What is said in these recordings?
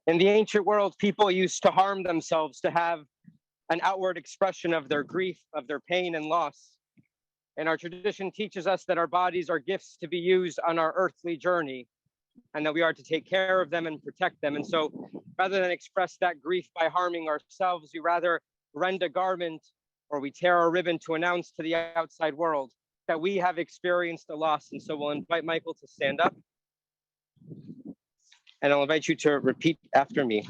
In the ancient world, people used to harm themselves to have an outward expression of their grief, of their pain and loss. And our tradition teaches us that our bodies are gifts to be used on our earthly journey, and that we are to take care of them and protect them. And so rather than express that grief by harming ourselves, we rather rend a garment or we tear a ribbon to announce to the outside world that we have experienced a loss. And so we'll invite Michael to stand up. And I'll invite you to repeat after me.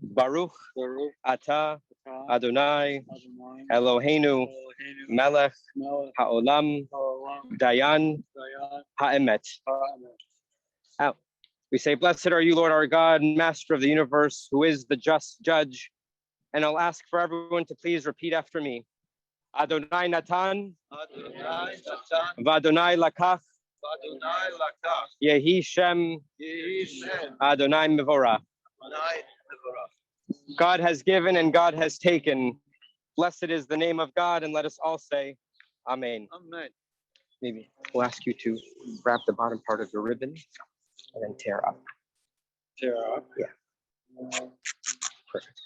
Baruch Atah Adonai Eloheinu Melech Haolam Dayan Ha'emet. Out. We say, blessed are you, Lord our God, Master of the universe, who is the just judge. And I'll ask for everyone to please repeat after me. Adonai Natan, V'Adonai Lakach, Yehi Shem, Adonai Mevorah. God has given and God has taken. Blessed is the name of God, and let us all say, Amen. Amen. Maybe we'll ask you to grab the bottom part of your ribbon and then tear up. Tear up? Yeah. Perfect.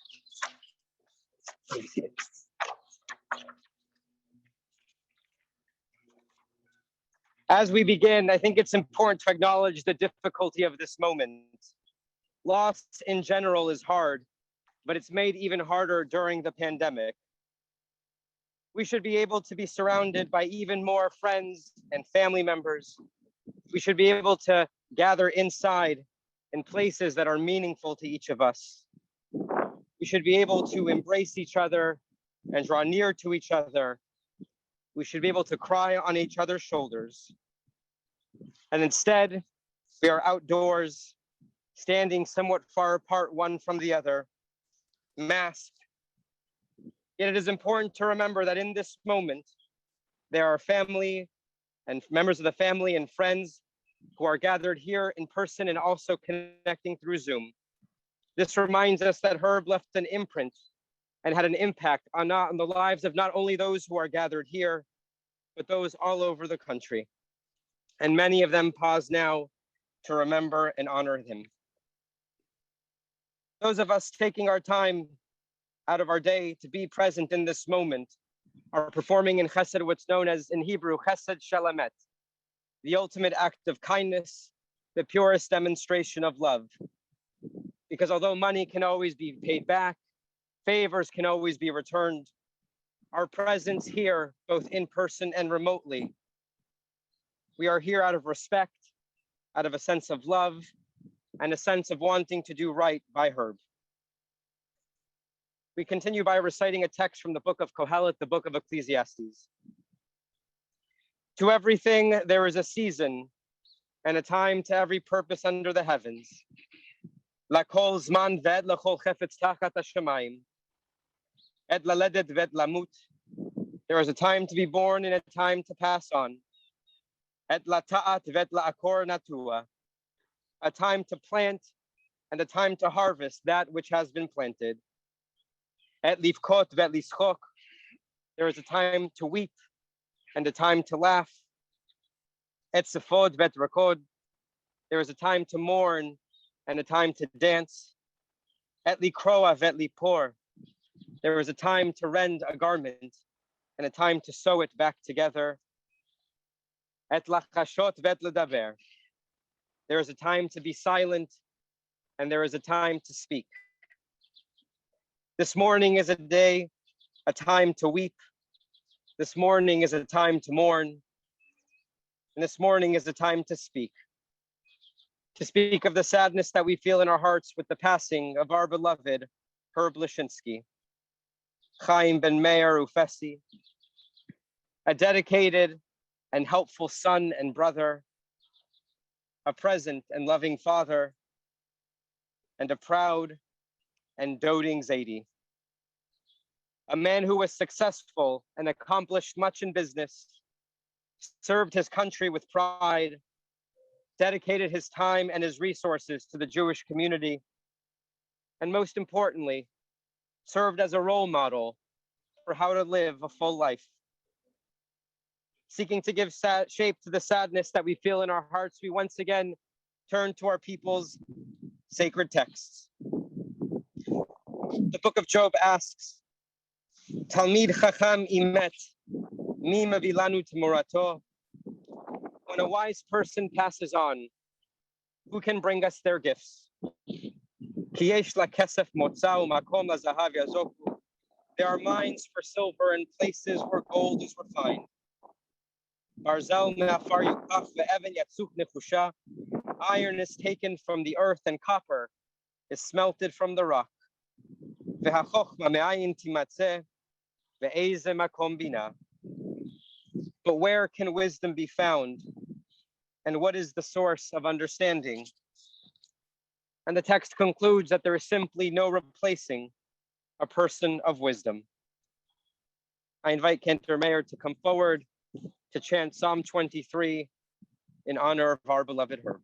Maybe see it. As we begin, I think it's important to acknowledge the difficulty of this moment. Loss in general is hard, but it's made even harder during the pandemic. We should be able to be surrounded by even more friends and family members. We should be able to gather inside in places that are meaningful to each of us. We should be able to embrace each other and draw near to each other. We should be able to cry on each other's shoulders. And instead, we are outdoors, standing somewhat far apart one from the other, masked. Yet it is important to remember that in this moment, there are family and members of the family and friends who are gathered here in person and also connecting through Zoom. This reminds us that Herb left an imprint and had an impact on the lives of not only those who are gathered here, but those all over the country. And many of them pause now to remember and honor him. Those of us taking our time out of our day to be present in this moment are performing in Chesed what's known as in Hebrew, Chesed Shel Emet, the ultimate act of kindness, the purest demonstration of love. Because although money can always be paid back, favors can always be returned, our presence here, both in person and remotely, we are here out of respect, out of a sense of love, and a sense of wanting to do right by Herb. We continue by reciting a text from the book of Kohelet, the book of Ecclesiastes. To everything there is a season and a time to every purpose under the heavens. Lakol zman ved lachol chefetz tachat hashamayim. Et laledet ved lamut. There is a time to be born and a time to pass on. Et lata'at ved la'akor natua. A time to plant and a time to harvest that which has been planted. Et lifkot ved lischok. There is a time to weep and a time to laugh. Et sefod vet rakod. There is a time to mourn and a time to dance. Et likroa vet lipor. There is a time to rend a garment and a time to sew it back together. Et lachashot vet ledaber. There is a time to be silent and there is a time to speak. This morning is a day, a time to weep. This morning is a time to mourn. And this morning is a time to speak. To speak of the sadness that we feel in our hearts with the passing of our beloved Herb Leshinsky, Chaim ben Meir Ufesi, a dedicated and helpful son and brother, a present and loving father, and a proud and doting Zaidi. A man who was successful and accomplished much in business, served his country with pride, dedicated his time and his resources to the Jewish community, and most importantly, served as a role model for how to live a full life. Seeking to give shape to the sadness that we feel in our hearts, we once again turn to our people's sacred texts. The book of Job asks, Talmid Chacham Imet, Mi Mavilanu Timorato. When a wise person passes on, who can bring us their gifts? Ki yesh la kesef motza u'makom lazahav yazoku. There are mines for silver and places where gold is refined. Barzel me'afar yukaf ve'even yatzuk nefusha. Iron is taken from the earth and copper is smelted from the rock. Ve'hachochma me'ayin timatzeh ve'eze makom bina. But where can wisdom be found? And what is the source of understanding? And the text concludes that there is simply no replacing a person of wisdom. I invite Cantor Mayer to come forward to chant Psalm 23 in honor of our beloved Herb.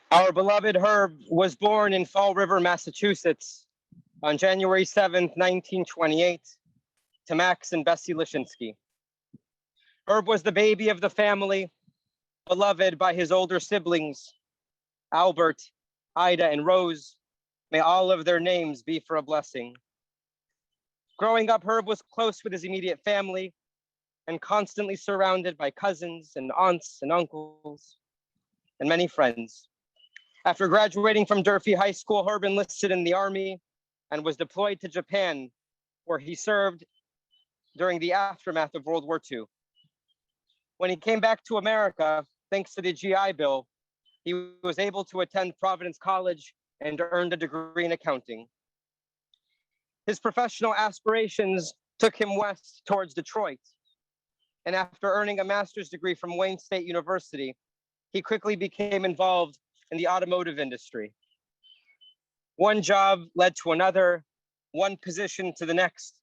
Our beloved Herb was born in Fall River, Massachusetts on January 7th, 1928, to Max and Bessie Leshinsky. Herb was the baby of the family, beloved by his older siblings, Albert, Ida, and Rose. May all of their names be for a blessing. Growing up, Herb was close with his immediate family and constantly surrounded by cousins and aunts and uncles and many friends. After graduating from Durfee High School, Herb enlisted in the Army and was deployed to Japan, where he served during the aftermath of World War II. When he came back to America, thanks to the GI Bill, he was able to attend Providence College and earned a degree in accounting. His professional aspirations took him west towards Detroit. And after earning a master's degree from Wayne State University, he quickly became involved in the automotive industry. One job led to another, one position to the next.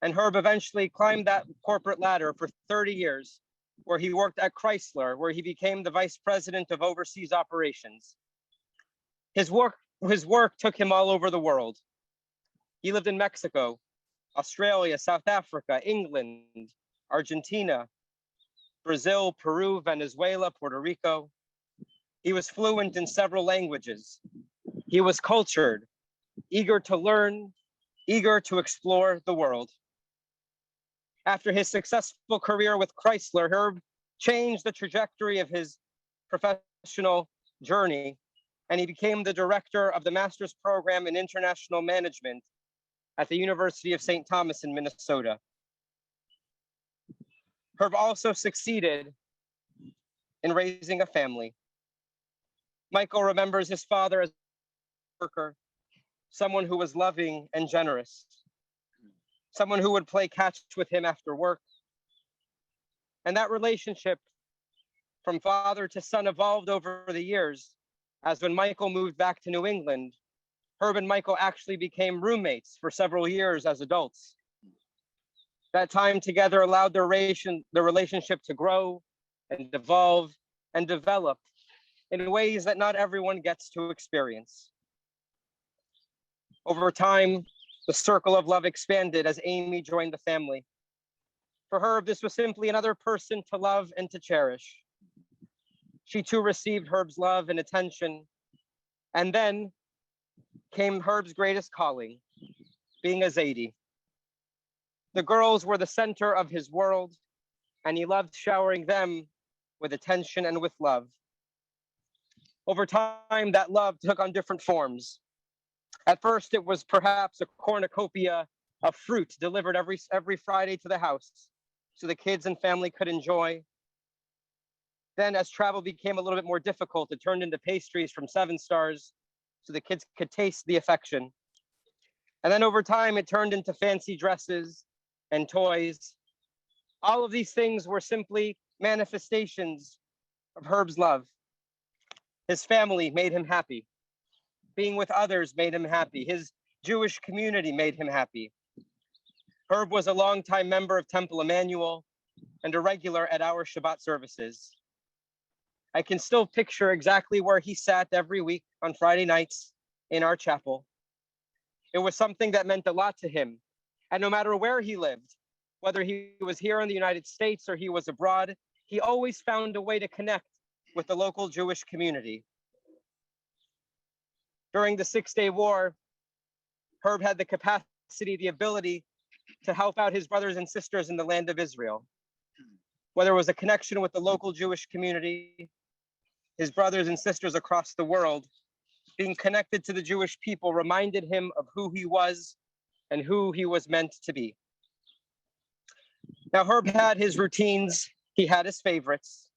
And Herb eventually climbed that corporate ladder for 30 years where he worked at Chrysler, where he became the vice president of overseas operations. His work took him all over the world. He lived in Mexico, Australia, South Africa, England, Argentina, Brazil, Peru, Venezuela, Puerto Rico. He was fluent in several languages. He was cultured, eager to learn, eager to explore the world. After his successful career with Chrysler, Herb changed the trajectory of his professional journey, and he became the director of the master's program in international management at the University of St. Thomas in Minnesota. Herb also succeeded in raising a family. Michael remembers his father as a worker, someone who was loving and generous, someone who would play catch with him after work. And that relationship from father to son evolved over the years, as when Michael moved back to New England, Herb and Michael actually became roommates for several years as adults. That time together allowed their relationship to grow and evolve and develop in ways that not everyone gets to experience. Over time, the circle of love expanded as Amy joined the family. For Herb, this was simply another person to love and to cherish. She too received Herb's love and attention. And then came Herb's greatest calling, being a Zadie. The girls were the center of his world, and he loved showering them with attention and with love. Over time, that love took on different forms. At first, it was perhaps a cornucopia of fruit delivered every Friday to the house so the kids and family could enjoy. Then, as travel became a little bit more difficult, it turned into pastries from 7 Stars so the kids could taste the affection. And then over time, it turned into fancy dresses and toys. All of these things were simply manifestations of Herb's love. His family made him happy. Being with others made him happy. His Jewish community made him happy. Herb was a longtime member of Temple Emanu-El and a regular at our Shabbat services. I can still picture exactly where he sat every week on Friday nights in our chapel. It was something that meant a lot to him. And no matter where he lived, whether he was here in the United States or he was abroad, he always found a way to connect with the local Jewish community. During the 6-Day War, Herb had the capacity, the ability to help out his brothers and sisters in the land of Israel. Whether it was a connection with the local Jewish community, his brothers and sisters across the world, being connected to the Jewish people reminded him of who he was and who he was meant to be. Now, Herb had his routines. He had his favorites.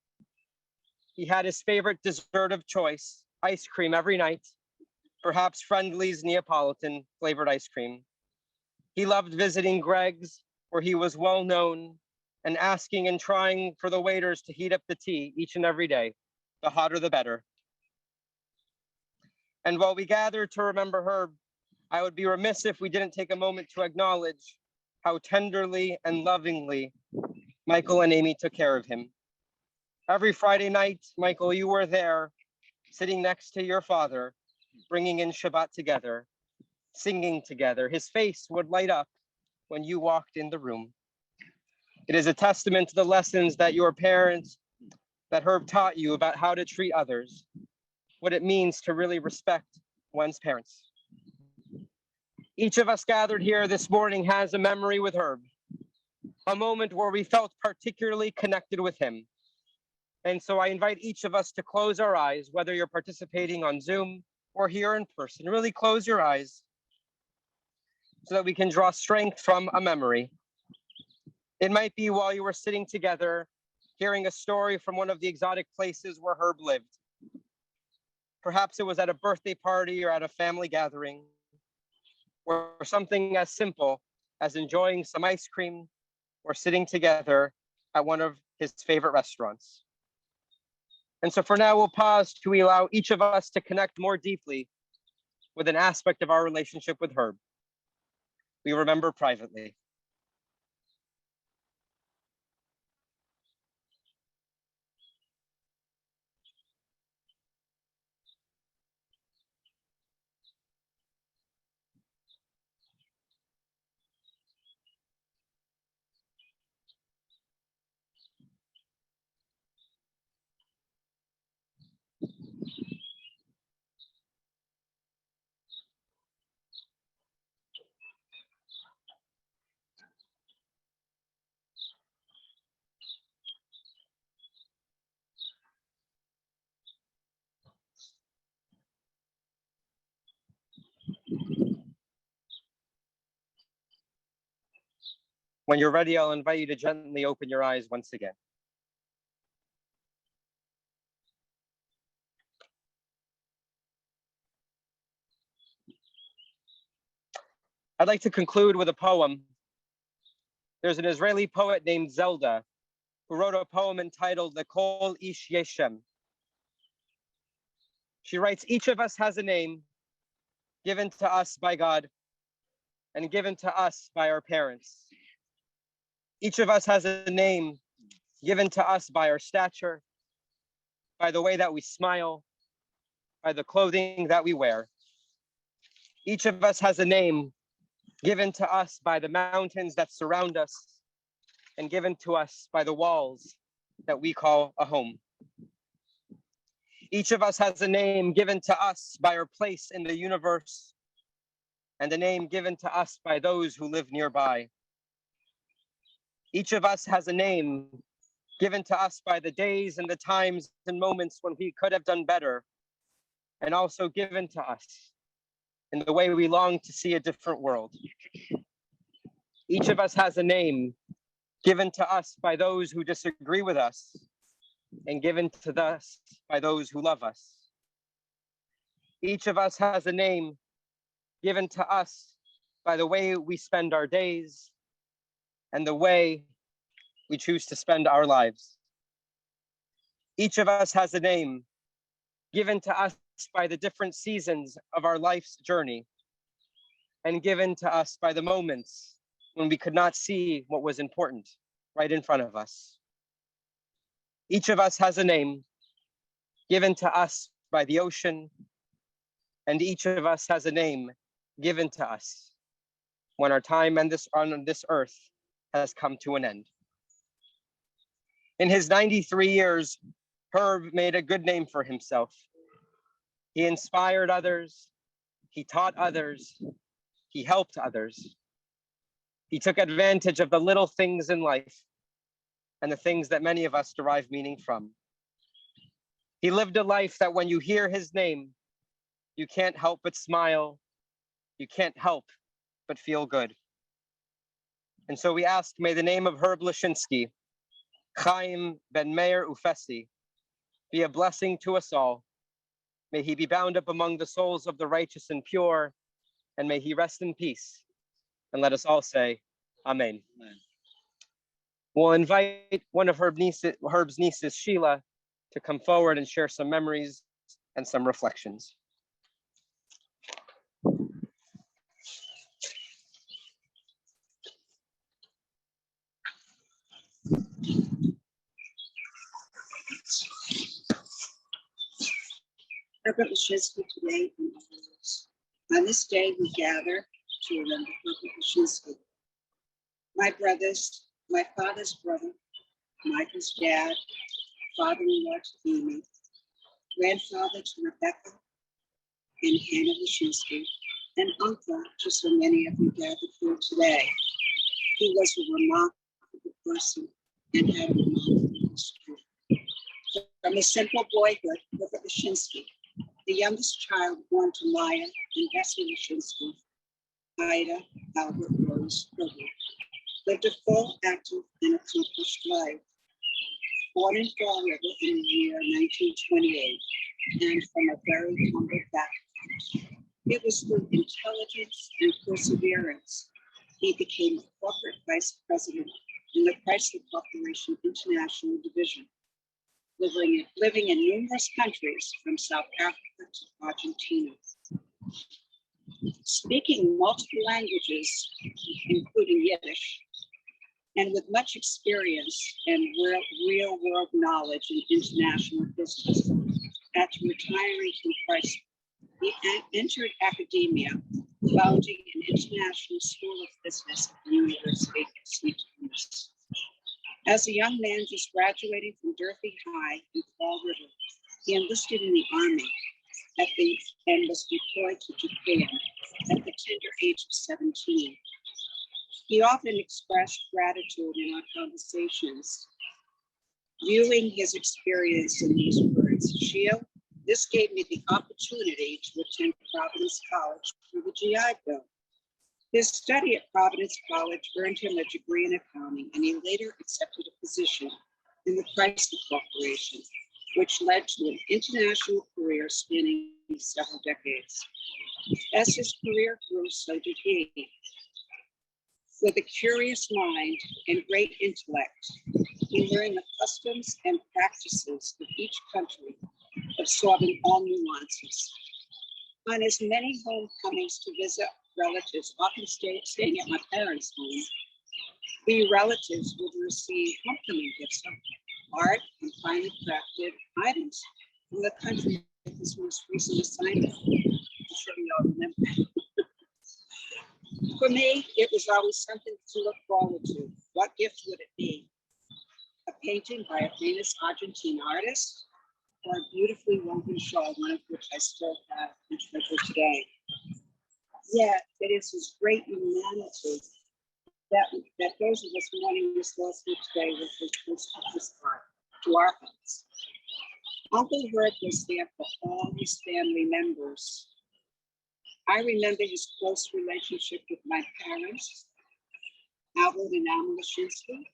He had his favorite dessert of choice, ice cream every night, perhaps Friendly's Neapolitan flavored ice cream. He loved visiting Greg's, where he was well known, and asking and trying for the waiters to heat up the tea each and every day. The hotter, the better. And while we gather to remember Herb, I would be remiss if we didn't take a moment to acknowledge how tenderly and lovingly Michael and Amy took care of him. Every Friday night, Michael, you were there, sitting next to your father, bringing in Shabbat together, singing together. His face would light up when you walked in the room. It is a testament to the lessons that your parents, that Herb taught you about how to treat others, what it means to really respect one's parents. Each of us gathered here this morning has a memory with Herb, a moment where we felt particularly connected with him. And so I invite each of us to close our eyes, whether you're participating on Zoom or here in person. Really close your eyes so that we can draw strength from a memory. It might be while you were sitting together, hearing a story from one of the exotic places where Herb lived. Perhaps it was at a birthday party or at a family gathering, or something as simple as enjoying some ice cream or sitting together at one of his favorite restaurants. And so for now, we'll pause to allow each of us to connect more deeply with an aspect of our relationship with Herb. We remember privately. When you're ready, I'll invite you to gently open your eyes once again. I'd like to conclude with a poem. There's an Israeli poet named Zelda who wrote a poem entitled Lekol Ish Yeshem. She writes, each of us has a name given to us by God and given to us by our parents. Each of us has a name given to us by our stature, by the way that we smile, by the clothing that we wear. Each of us has a name given to us by the mountains that surround us and given to us by the walls that we call a home. Each of us has a name given to us by our place in the universe and a name given to us by those who live nearby. Each of us has a name given to us by the days and the times and moments when we could have done better, and also given to us in the way we long to see a different world. Each of us has a name given to us by those who disagree with us and given to us by those who love us. Each of us has a name given to us by the way we spend our days and the way we choose to spend our lives. Each of us has a name given to us by the different seasons of our life's journey and given to us by the moments when we could not see what was important right in front of us. Each of us has a name given to us by the ocean, and each of us has a name given to us when our time on this earth has come to an end. In his 93 years, Herb made a good name for himself. He inspired others, he taught others, he helped others. He took advantage of the little things in life and the things that many of us derive meaning from. He lived a life that when you hear his name, you can't help but smile, you can't help but feel good. And so we ask, may the name of Herb Leshinsky, Chaim Ben Meir Ufesi, be a blessing to us all. May he be bound up among the souls of the righteous and pure, and may he rest in peace. And let us all say, Amen. Amen. We'll invite one of Herb's nieces, Sheila, to come forward and share some memories and some reflections. Herbert Leshinsky today and others. On this day, we gather to remember Herbert Leshinsky. My brothers, my father's brother, Michael's dad, father-in-law to Amy, grandfather to Rebecca and Hannah Leshinsky, and uncle to so many of you gathered here today. He was a remarkable person and had a remarkable history. From a simple boyhood, Herbert Leshinsky, the youngest child born to Maya and Bessie Leshinsky, Ida Albert Rose Herbert, lived a full, active, and accomplished life. Born in Fall River in the year 1928, and from a very humble background, it was through intelligence and perseverance he became a corporate vice president in the Chrysler Corporation International Division, living in numerous countries from South Africa to Argentina. Speaking multiple languages, including Yiddish, and with much experience and real-world knowledge in international business, after retiring from Chrysler, he entered academia, founding an international school of business at the University of St. Louis. As a young man just graduating from Durfee High in Fall River, he enlisted in the Army and was deployed to Japan at the tender age of 17. He often expressed gratitude in our conversations, viewing his experience in these words: Shio, this gave me the opportunity to attend Providence College through the GI Bill. His study at Providence College earned him a degree in accounting, and he later accepted a position in the Chrysler Corporation, which led to an international career spanning several decades. As his career grew, so did he. With a curious mind and great intellect, he learned the customs and practices of each country, absorbing all nuances. On his many homecomings to visit relatives, often staying at my parents' home, we relatives would receive homecoming gifts of art and finely crafted items from the country of his most recent assignment. I'm sure you all remember. For me, it was always something to look forward to. What gift would it be? A painting by a famous Argentine artist, or a beautifully woven shawl, one of which I still have and treasure today. Yet it is his great humanity that those of us mourning this loss here today will take close to his heart, to our hearts. Uncle Herb was there for all his family members. I remember his close relationship with my parents, Albert and Alma Leshinsky,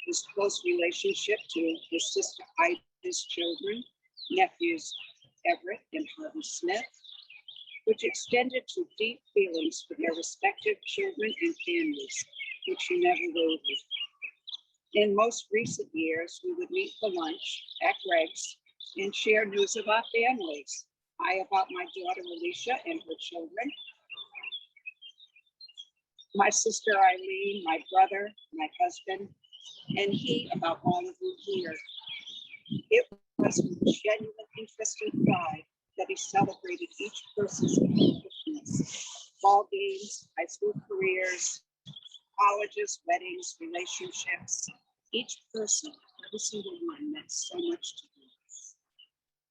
his close relationship to his sister Ida's children, nephews Everett and Harvey Smith, which extended to deep feelings for their respective children and families, which he never wavered. In most recent years, we would meet for lunch at Greg's and share news of our families. I about my daughter Alicia and her children, my sister Eileen, my brother, my husband, and he about all of you here. It was with genuine interest and pride that he celebrated each person's accomplishments, ball games, high school careers, colleges, weddings, relationships. Each person, every single one, meant so much to him.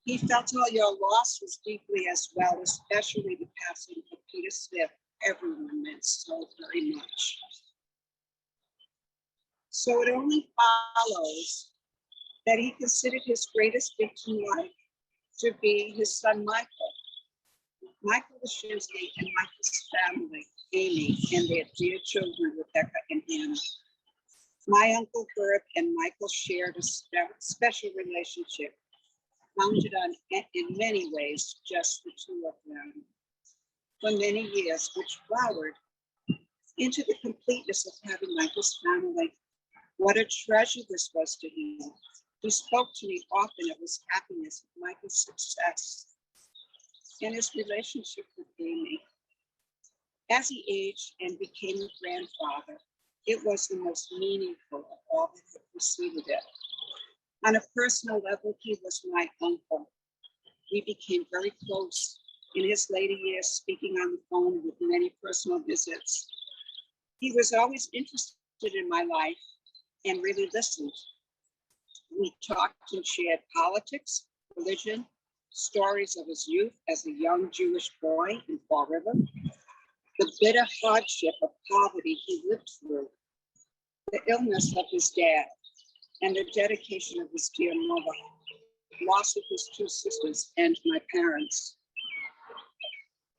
He felt all your loss was deeply as well, especially the passing of Peter Smith. Everyone meant so very much. So it only follows that he considered his greatest gift in life to be his son Michael. Michael Leshinsky and Michael's family, Amy, and their dear children, Rebecca and Hannah. My Uncle Herb and Michael shared a special relationship, founded on, in many ways, just the two of them. For many years, which flowered into the completeness of having Michael's family. What a treasure this was to him. He spoke to me often of his happiness, of Michael's success, and his relationship with Amy. As he aged and became a grandfather, it was the most meaningful of all that had preceded it. On a personal level, he was my uncle. We became very close in his later years, speaking on the phone with many personal visits. He was always interested in my life and really listened. We talked and shared politics, religion, stories of his youth as a young Jewish boy in Fall River, the bitter hardship of poverty he lived through, the illness of his dad, and the dedication of his dear mother, loss of his two sisters and my parents.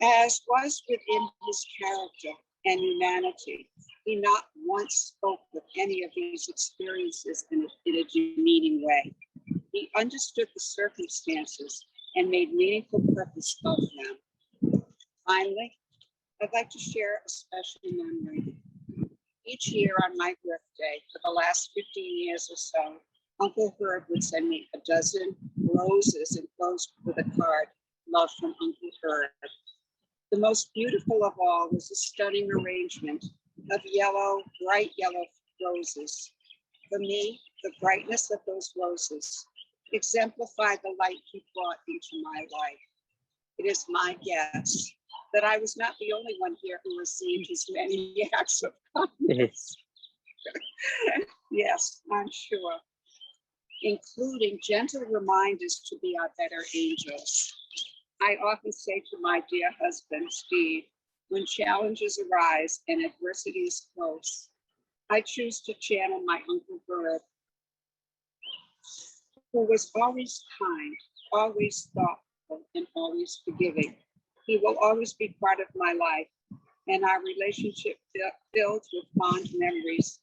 As was within his character and humanity, he not once spoke of any of these experiences in a demeaning way. He understood the circumstances and made meaningful purpose of them. Finally, I'd like to share a special memory. Each year on my birthday, for the last 15 years or so, Uncle Herb would send me a dozen roses enclosed with a card, "Love from Uncle Herb." The most beautiful of all was a stunning arrangement of yellow, bright yellow roses. For me, the brightness of those roses exemplified the light he brought into my life. It is my guess that I was not the only one here who received his many acts of kindness. Yes, I'm sure, including gentle reminders to be our better angels. I often say to my dear husband, Steve, when challenges arise and adversity is close, I choose to channel my Uncle Herb, who was always kind, always thoughtful, and always forgiving. He will always be part of my life, and our relationship filled with fond memories.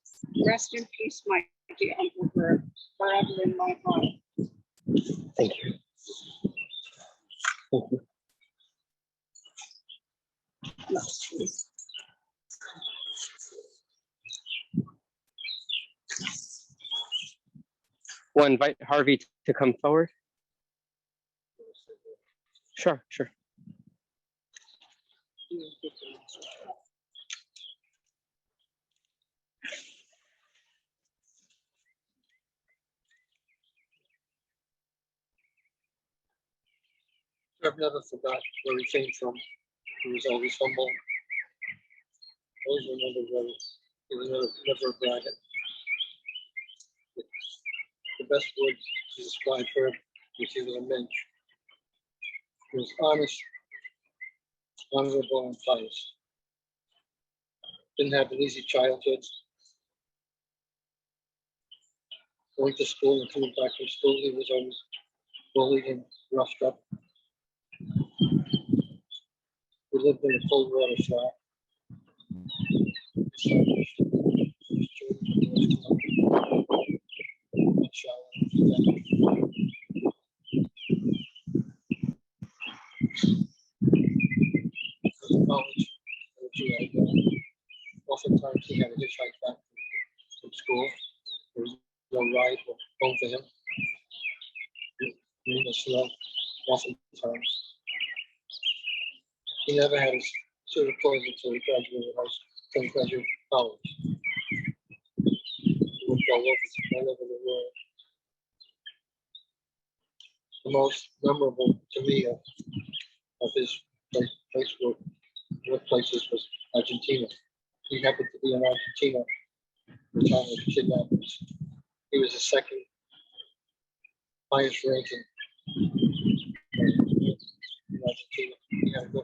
Rest in peace, my dear Uncle Herb, forever in my heart. Thank you. Thank you. We'll invite Harvey to come forward. Sure, sure. I've never forgot where he came from. He was always humble. Always remembered where he was never a braggart. The best word to describe her was he was a mensch. He was honest, honorable, and pious. Didn't have an easy childhood. Going to school and coming back from school, he was always bullied and roughed up. We lived in a cold water flat. College, oftentimes he had a hitchhike back from school. There was no ride home for him. In the snow, oftentimes. He never had his suit of clothes until he graduated college. He worked all over the world. The most memorable to me of his workplaces was Argentina. He happened to be in Argentina at the time of the kidnappings. He was the second highest ranking in Argentina. He had to go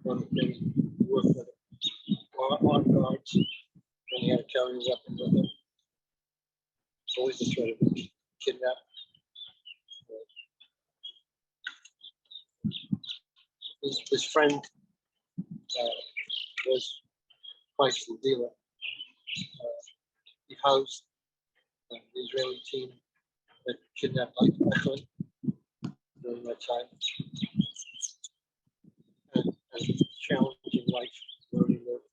on maybe work with on guards, and he had to carry a weapon with him. It's always a threat of being kidnapped. His friend was Chrysler dealer. He housed the Israeli team that kidnapped Eichmann during that time. And challenging life where he lived.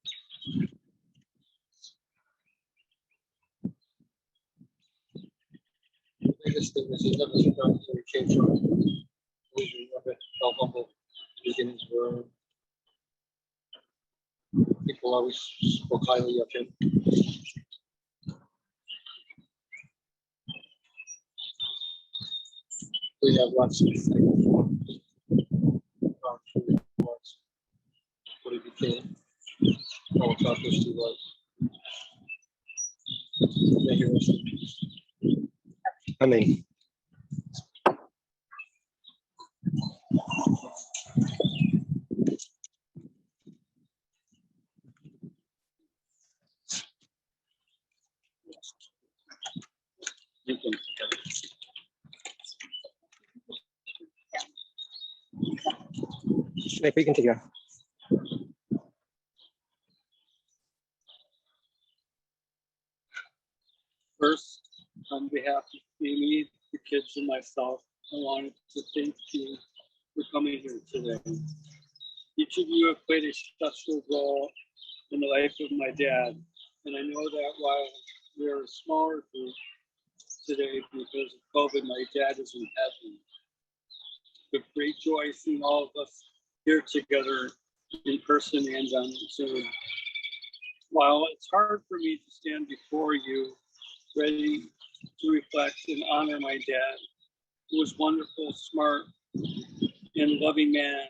The biggest thing is he never forgot where he came from. Always remember how humble the beginnings were. People always spoke highly of him. We have lots of things about who he was, what he became, how accomplished he was. May he rest in peace. Amen. Nick, we can take it out. First, on behalf of Amy, the kids, and myself, I wanted to thank you for coming here today. Each of you have played a special role in the life of my dad, and I know that while we're a smaller group today because of COVID, my dad is in heaven. With great joy seeing all of us here together in person and on Zoom. While it's hard for me to stand before you, ready to reflect and honor my dad, who was wonderful, smart, and loving man,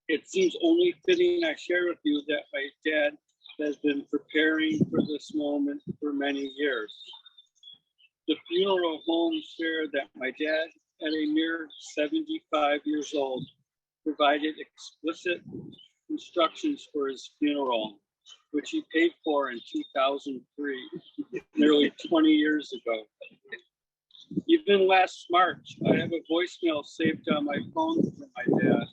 it seems only fitting I share with you that my dad has been preparing for this moment for many years. The funeral home shared that my dad, at a mere 75 years old, provided explicit instructions for his funeral, which he paid for in 2003, nearly 20 years ago. Even last March, I have a voicemail saved on my phone from my dad.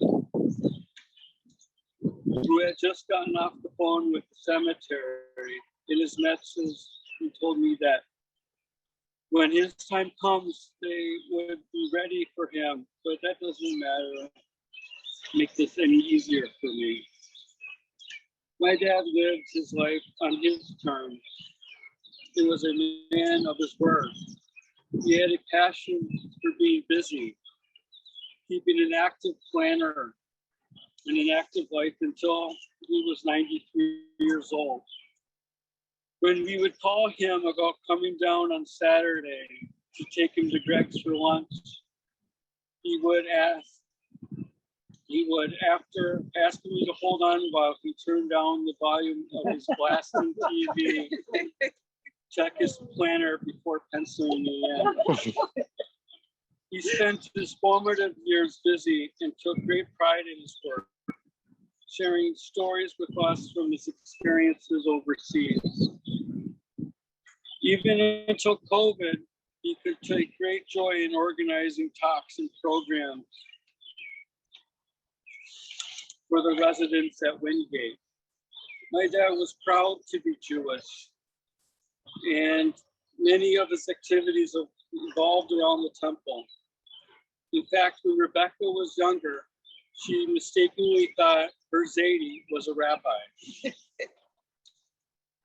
who had just gotten off the phone with the cemetery. In his message, he told me that when his time comes, they would be ready for him, but that doesn't matter. Make this any easier for me. My dad lived his life on his terms. He was a man of his word. He had a passion for being busy, keeping an active planner and an active life until he was 93 years old. When we would call him about coming down on Saturday to take him to Greg's for lunch, he would, after asking me to hold on while he turned down the volume of his blasting TV, check his planner before penciling me in. He spent his formative years busy and took great pride in his work, sharing stories with us from his experiences overseas. Even until COVID, he could take great joy in organizing talks and programs for the residents at Wingate. My dad was proud to be Jewish, and many of his activities evolved around the temple. In fact, when Rebecca was younger, she mistakenly thought her Zadie was a rabbi.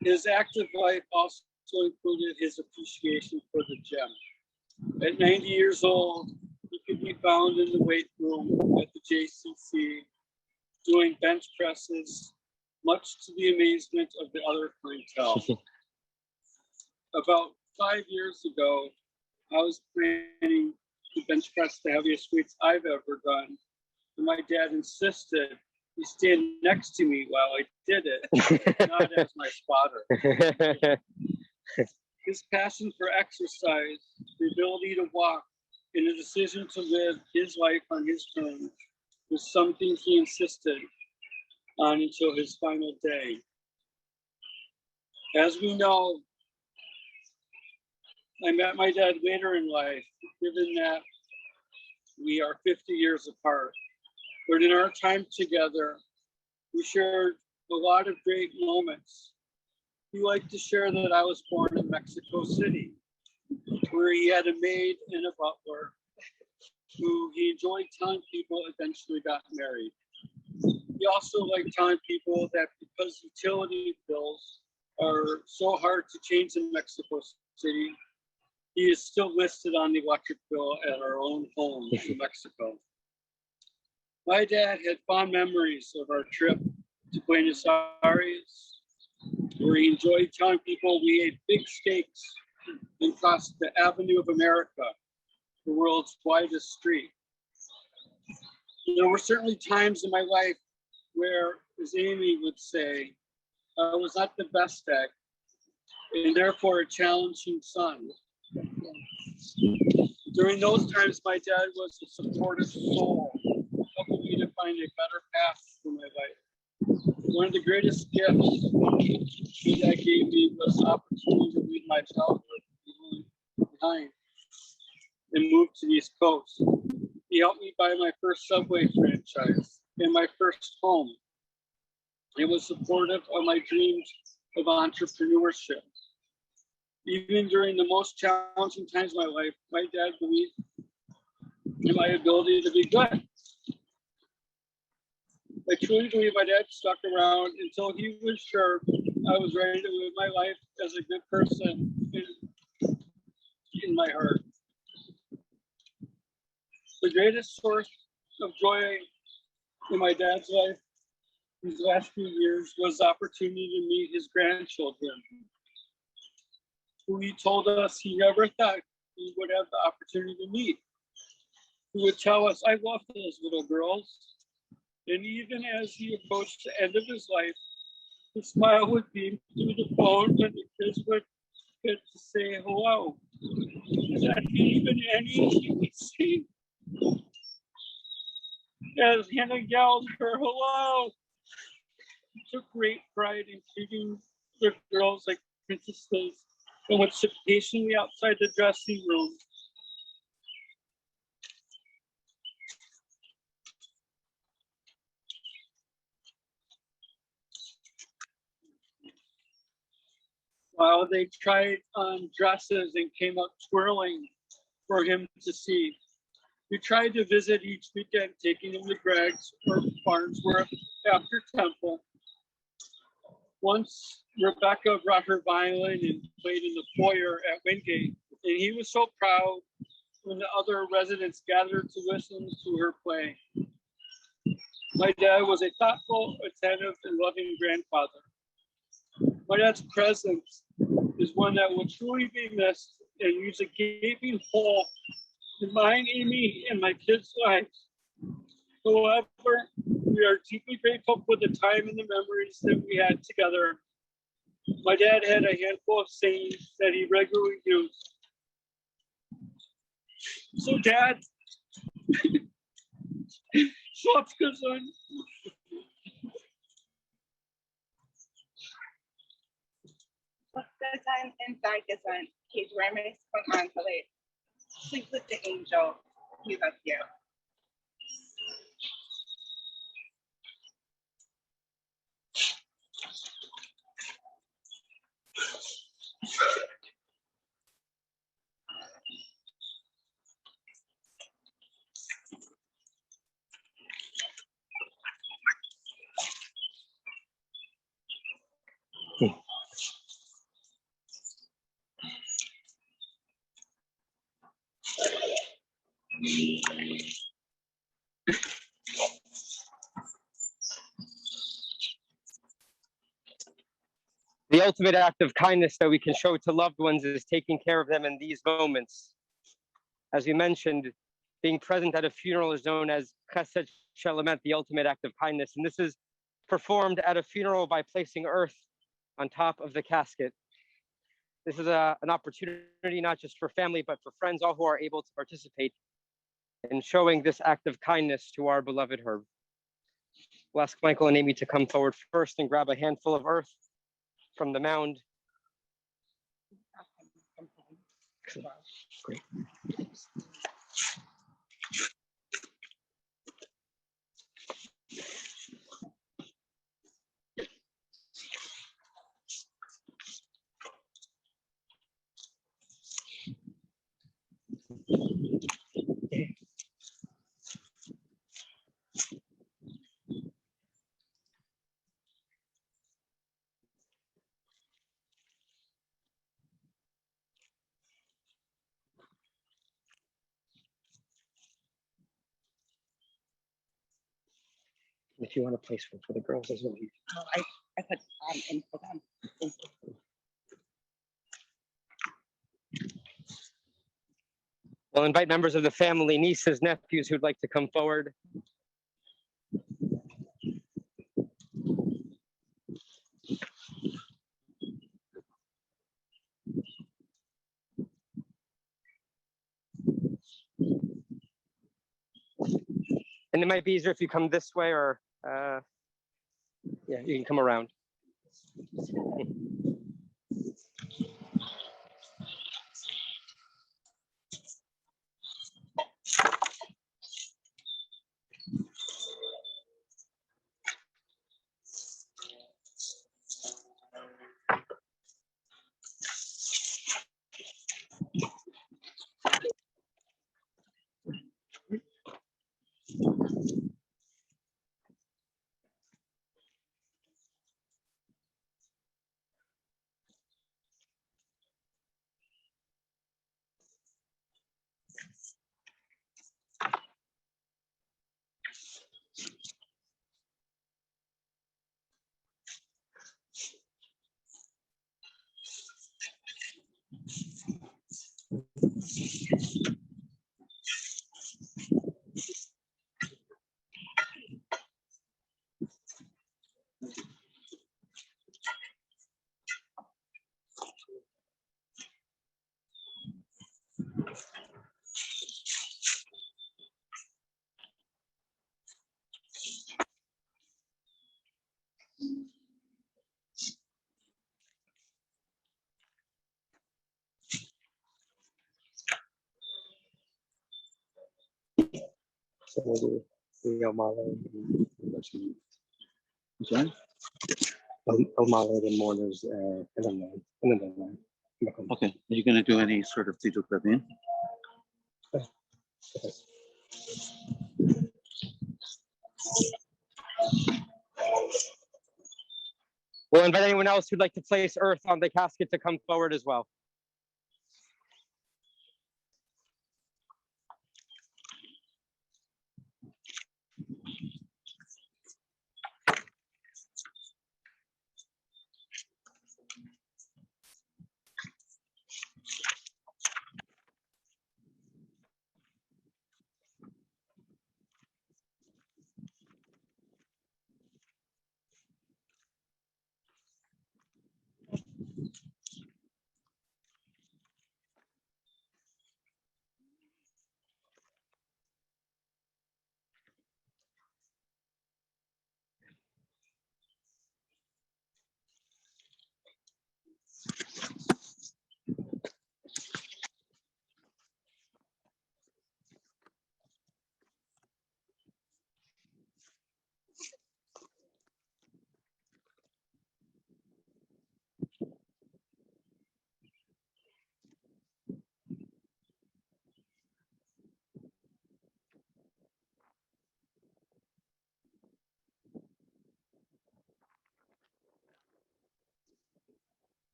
His active life also included his appreciation for the gym. At 90 years old, he could be found in the weight room at the JCC doing bench presses, much to the amazement of the other clientele. About 5 years ago, I was planning to bench press the heaviest weights I've ever done, and my dad insisted he stand next to me while I did it, not as my spotter. His passion for exercise, the ability to walk, and the decision to live his life on his terms was something he insisted on until his final day. As we know, I met my dad later in life, given that we are 50 years apart. But in our time together, we shared a lot of great moments. He liked to share that I was born in Mexico City, where he had a maid and a butler, who he enjoyed telling people eventually got married. He also liked telling people that because utility bills are so hard to change in Mexico City, he is still listed on the electric bill at our own home in Mexico. My dad had fond memories of our trip to Buenos Aires, where he enjoyed telling people we ate big steaks and crossed the Avenue of America, the world's widest street. There were certainly times in my life where, as Amy would say, I was not the best at, and therefore a challenging son. During those times, my dad was a supportive soul, helping me to find a better path for my life. One of the greatest gifts my dad gave me was the opportunity to leave my childhood behind and move to the East Coast. He helped me buy my first Subway franchise and my first home. He was supportive of my dreams of entrepreneurship. Even during the most challenging times of my life, my dad believed in my ability to be good. I truly believe my dad stuck around until he was sure I was ready to live my life as a good person in my heart. The greatest source of joy in my dad's life these last few years was the opportunity to meet his grandchildren, who he told us he never thought he would have the opportunity to meet. He would tell us, I love those little girls. And even as he approached the end of his life, his smile would beam through the phone when the kids would get to say hello. That even Annie, he would see as Hannah yelled her hello. He took great pride in treating the girls like princesses and would sit patiently outside the dressing room. while they tried on dresses and came up twirling for him to see. We tried to visit each weekend, taking him to Greg's or Farnsworth after temple. Once Rebecca brought her violin and played in the foyer at Wingate, and he was so proud when the other residents gathered to listen to her play. My dad was a thoughtful, attentive, and loving grandfather. My dad's presence is one that will truly be missed and leaves a gaping hole in mine, Amy, and my kids' lives. However, we are deeply grateful for the time and the memories that we had together. My dad had a handful of sayings that he regularly used. So, Dad, schlaf's gesund. Hochgesund and Zeitgesund, que duermes con ángeles. Sleep with the angel. We love you. The ultimate act of kindness that we can show to loved ones is taking care of them in these moments. As we mentioned, being present at a funeral is known as chesed shelamet, the ultimate act of kindness. And this is performed at a funeral by placing earth on top of the casket. This is an opportunity not just for family, but for friends, all who are able to participate in showing this act of kindness to our beloved Herb. We'll ask Michael and Amy to come forward first and grab a handful of earth from the mound. Great. If you want to place one for the girls as well. Oh, I put in for them. We'll invite members of the family, nieces, nephews who'd like to come forward. And it might be easier if you come this way or, yeah, you can come around. So we'll do the Omala and Leshinsky. Which one? I'll model the mourners in the line. Okay, are you going to do any sort of Tiduk Rabin? We'll invite anyone else who'd like to place earth on the casket to come forward as well.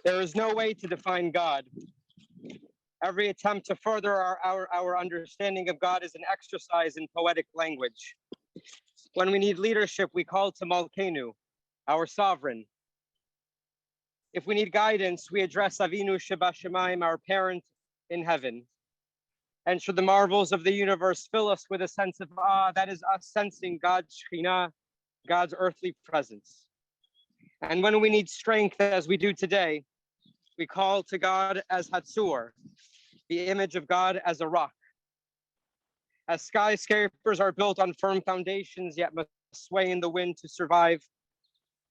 There is no way to define God. Every attempt to further our understanding of God is an exercise in poetic language. When we need leadership, we call to Malkeinu, our sovereign. If we need guidance, we address Avinu Shebashamayim, our parent in heaven. And should the marvels of the universe fill us with a sense of awe, that is us sensing God's Shekhinah, God's earthly presence. And when we need strength, as we do today, we call to God as Hatzur, the image of God as a rock. As skyscrapers are built on firm foundations, yet must sway in the wind to survive,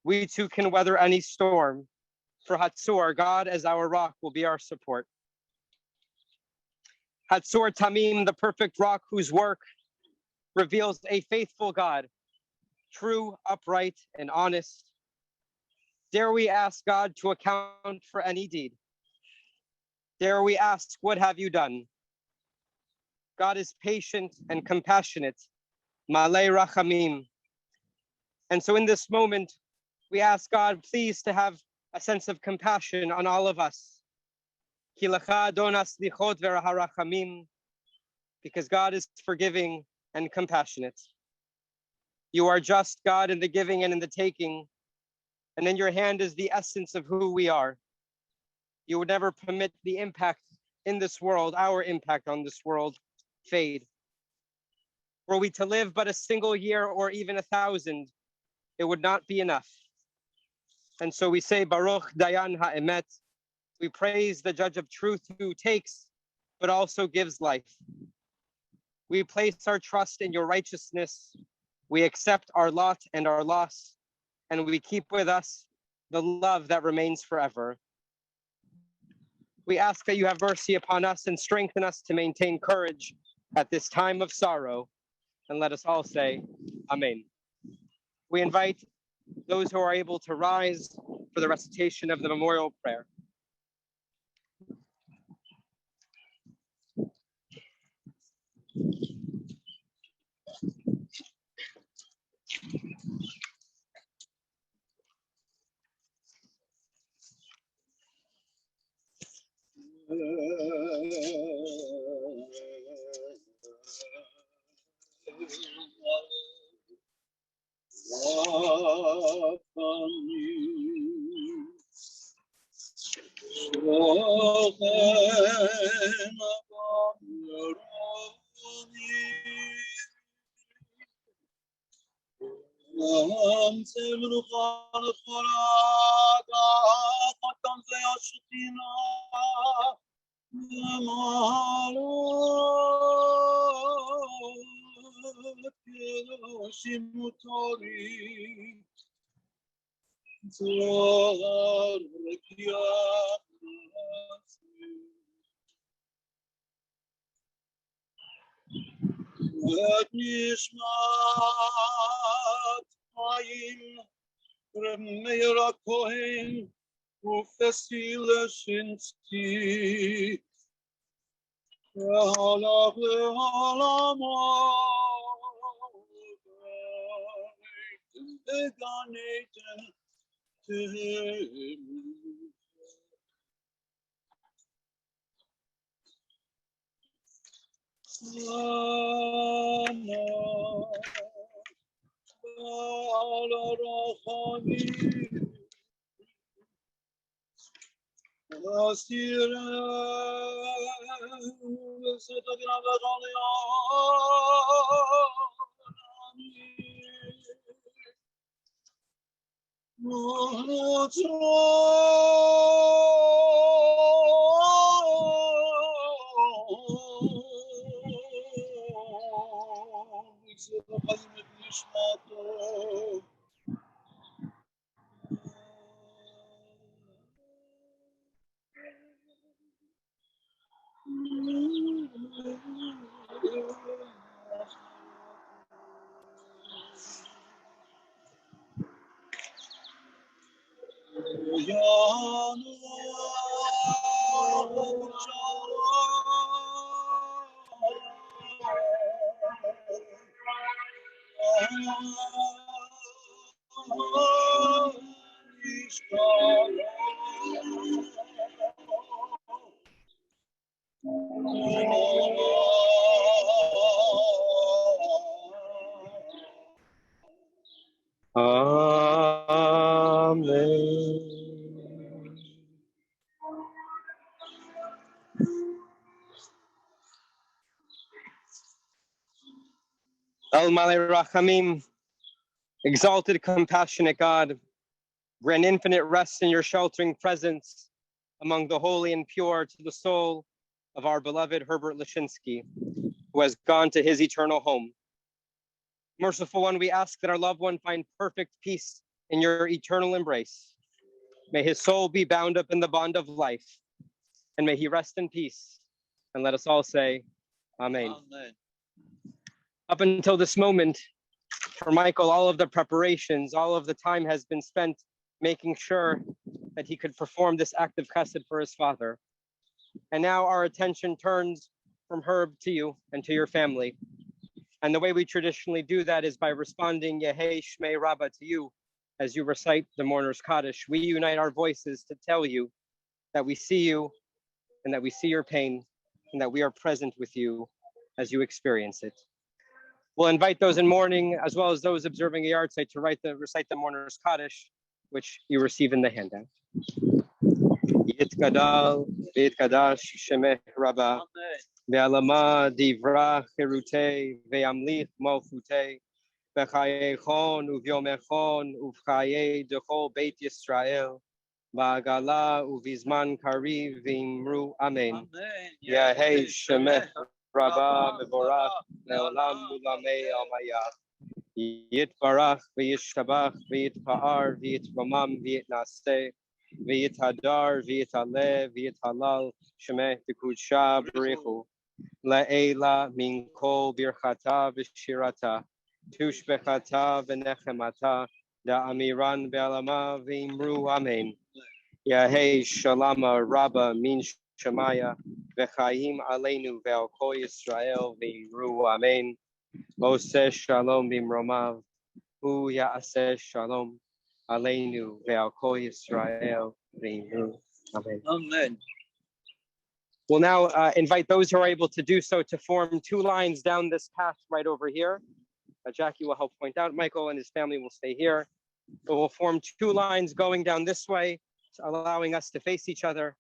we too can weather any storm. For Hatzur, God as our rock will be our support. Hatzur Tamim, the perfect rock whose work reveals a faithful God, true, upright, and honest. Dare we ask God to account for any deed? Dare we ask, what have you done? God is patient and compassionate, Malei Rachamim. And so in this moment, we ask God, please, to have a sense of compassion on all of us. Ki lecha Adon haslichot v'harachamim, because God is forgiving and compassionate. You are just, God, in the giving and in the taking, and in your hand is the essence of who we are. You would never permit the impact in this world, our impact on this world, fade. Were we to live but a single year or even 1,000, it would not be enough. And so we say, Baruch Dayan Ha'emet. We praise the judge of truth who takes, but also gives life. We place our trust in your righteousness. We accept our lot and our loss, and we keep with us the love that remains forever. We ask that you have mercy upon us and strengthen us to maintain courage at this time of sorrow. And let us all say, Amen. We invite those who are able to rise for the recitation of the memorial prayer. Reb Meir HaKohen, Professor Leshinsky, Halach le'olamo, Began Eden Tehelu. Amen. El Malay Rachamim, exalted, compassionate God, grant infinite rest in your sheltering presence among the holy and pure to the soul of our beloved Herbert Leshinsky, who has gone to his eternal home. Merciful One, we ask that our loved one find perfect peace in your eternal embrace. May his soul be bound up in the bond of life, and may he rest in peace. And let us all say, Amen. Amen. Up until this moment, for Michael, all of the preparations, all of the time has been spent making sure that he could perform this act of chesed for his father. And now our attention turns from Herb to you and to your family. And the way we traditionally do that is by responding Yehei Shmei Rabbah to you as you recite the mourner's Kaddish. We unite our voices to tell you that we see you and that we see your pain and that we are present with you as you experience it. We'll invite those in mourning as well as those observing a yard site to recite the mourner's Kaddish, which you receive in the handout. Yitkadal, Yitkadash, Shemech Rabbah, Ve'alama Divra Cherute, Ve'amlich Malchute, V'chayechon Uvyomechon, Uvchaye Dechol Beit Yisrael, Va'agala Uvizman Kariv V'imru Amen. Yehei Shemech Rabbah Mevorach, Le'olam Ulamei Almayah. Yitbarach V'yishtabach V'yitpa'ar V'yitromam V'yitnaseh V'yithadar V'yitaleh V'yithalal Shemeh V'kudsha B'richu La'ela Min Kol Birchata V'shirata Tushbechata V'nechemata Da'amiran V'alama V'imru Amen. Yahei Shalama Rabba Min Shemaya V'chaim Aleinu Ve'al Kol Yisrael V'imru Amen. Oseh Shalom Bimromav, Hu Ya'aseh Shalom, Aleinu Ve'al Kol Yisrael V'imru. Amen. Amen. We'll now invite those who are able to do so to form two lines down this path right over here. Jackie will help point out. Michael and his family will stay here. But we'll form two lines going down this way, allowing us to face each other.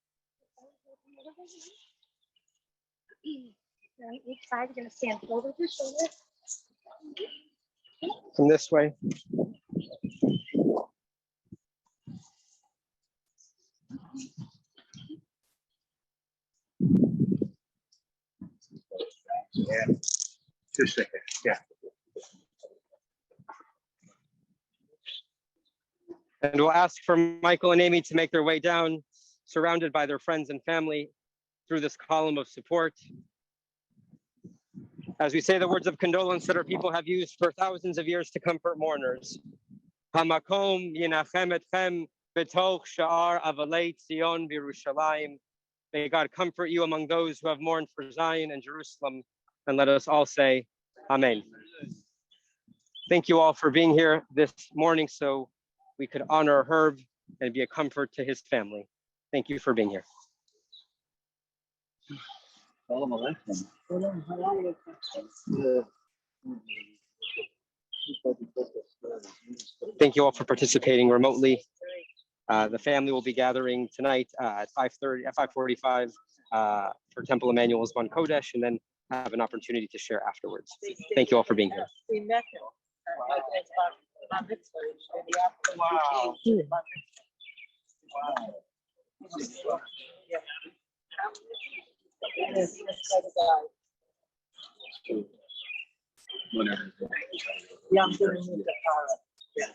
On each side, you're going to stand shoulder to shoulder. From this way. Yeah. 2 seconds. Yeah. And we'll ask for Michael and Amy to make their way down, surrounded by their friends and family, through this column of support. As we say the words of condolence that our people have used for thousands of years to comfort mourners. Hamakom yinachem etchem betoch sha'ar avalei Tzion v'Yerushalayim. May God comfort you among those who have mourned for Zion and Jerusalem. And let us all say, Amen. Thank you all for being here this morning so we could honor Herb and be a comfort to his family. Thank you for being here. Salam alaikum. Thank you all for participating remotely. The family will be gathering tonight at 5:45 for Temple Emanu-El's One Kodesh, and then have an opportunity to share afterwards. Thank you all for being here. Wow. Whatever. Yeah.